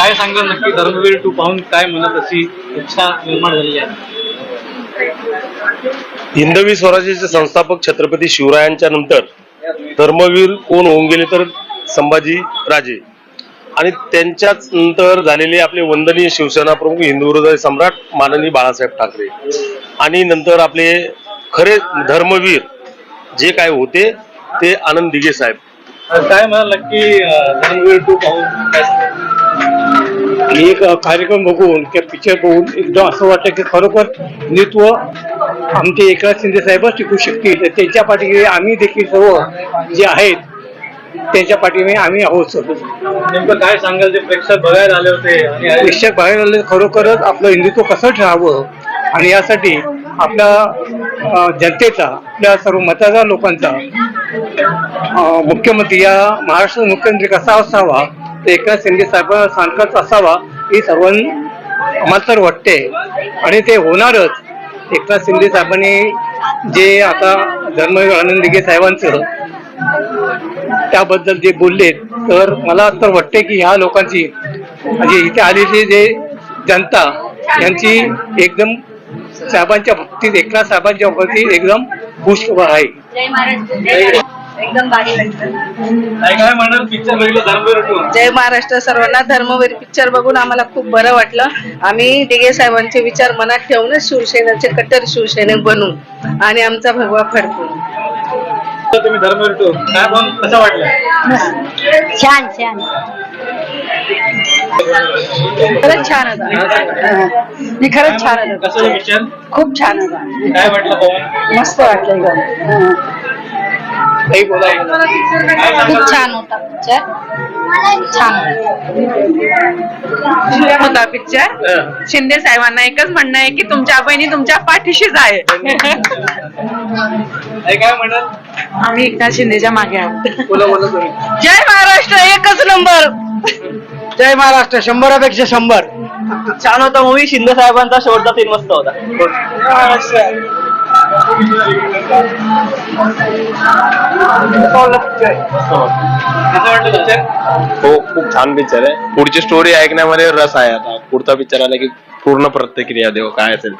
काय सांगाल नक्की धर्मवीर 2 पाहून काय म्हणत अशी इच्छा निर्माण झालेली आहे? हिंदवी स्वराज्याचे संस्थापक छत्रपती शिवरायांच्या नंतर धर्मवीर कोण होऊन गेले तर संभाजी राजे, आणि त्यांच्याच नंतर झालेले आपले वंदनीय शिवसेना प्रमुख हिंदू हृदय सम्राट माननीय बाळासाहेब ठाकरे, आणि नंतर आपले खरे धर्मवीर जे काय होते ते आनंद दिघे साहेब. काय म्हणाल नक्की धर्मवीर 2 पाहून काय सांगाल? एक कार्यक्रम बघून किंवा पिक्चर बघून एकदम असं वाटतं की खरोखर नेतृत्व आमचे एकनाथ शिंदे साहेबच टिकू शकतील. त्यांच्या पाठीमागे आम्ही देखील सर्व जे आहेत त्यांच्या पाठीमागे आम्ही आहोत. नेमकं काय सांगाल जे प्रेक्षक बघायला आले होते आणि प्रेक्षक बाहेर आले खरोखरच आपलं हिंदुत्व कसं ठेवावं, आणि यासाठी आपल्या जनतेचा, आपल्या सर्व मतदार लोकांचा मुख्यमंत्री, या महाराष्ट्राचा मुख्यमंत्री कसा असावा, तर एकनाथ शिंदे सारखाच असावा ही सर्वांना आम्हाला तर वाटते, आणि ते होणारच. एकनाथ शिंदे साहेबांनी जे आता धर्मवीर आनंद दिघे साहेबांचं त्याबद्दल जे बोलले, तर मला तर वाटते की ह्या लोकांची म्हणजे इथे आलेली जे जनता यांची एकदम साहेबांच्या बाबतीत, एकनाथ साहेबांच्या बाबतीत एकदम खुश आहे. जय महाराष्ट्र. एकदम भारी वाटतं. काय म्हणाल पिक्चर बघितलं धर्मवीर 2? जय महाराष्ट्र सर्वांना. धर्मवीर पिक्चर बघून आम्हाला खूप बरं वाटलं. आम्ही दिघे साहेबांचे विचार मनात ठेवूनच शिवसेनेचे कट्टर शिवसैनिक बनू आणि आमचा भगवा फडकू. तुम्ही धर्मवीर 2 काय पाहून कसं वाटलं? छान छान, खरंच छान होता. खरंच छान होता. कसं पिक्चर? खूप छान होता. काय वाटलं पाहून? मस्त वाटलं. खूप छान होता पिक्चर. छान होता पिक्चर. शिंदे साहेबांना एकच म्हणणं आहे की तुमच्या बहिणी तुमच्या पाठीशीच आहे. काय म्हणाल? आम्ही एकनाथ शिंदेच्या मागे आहोत. बोला बोला तुम्ही. जय महाराष्ट्र, एकच नंबर. जय महाराष्ट्र, 100पेक्षा 100. छान होता मूवी. शिंदे साहेबांचा शेवटचा सीन मस्त होता. कसं वाटलं पिक्चर? हो, खूप छान पिक्चर आहे. पुढची स्टोरी ऐकण्यामध्ये रस आहे. आता पुढचा पिक्चर आला की पूर्ण प्रतिक्रिया देऊ काय असेल.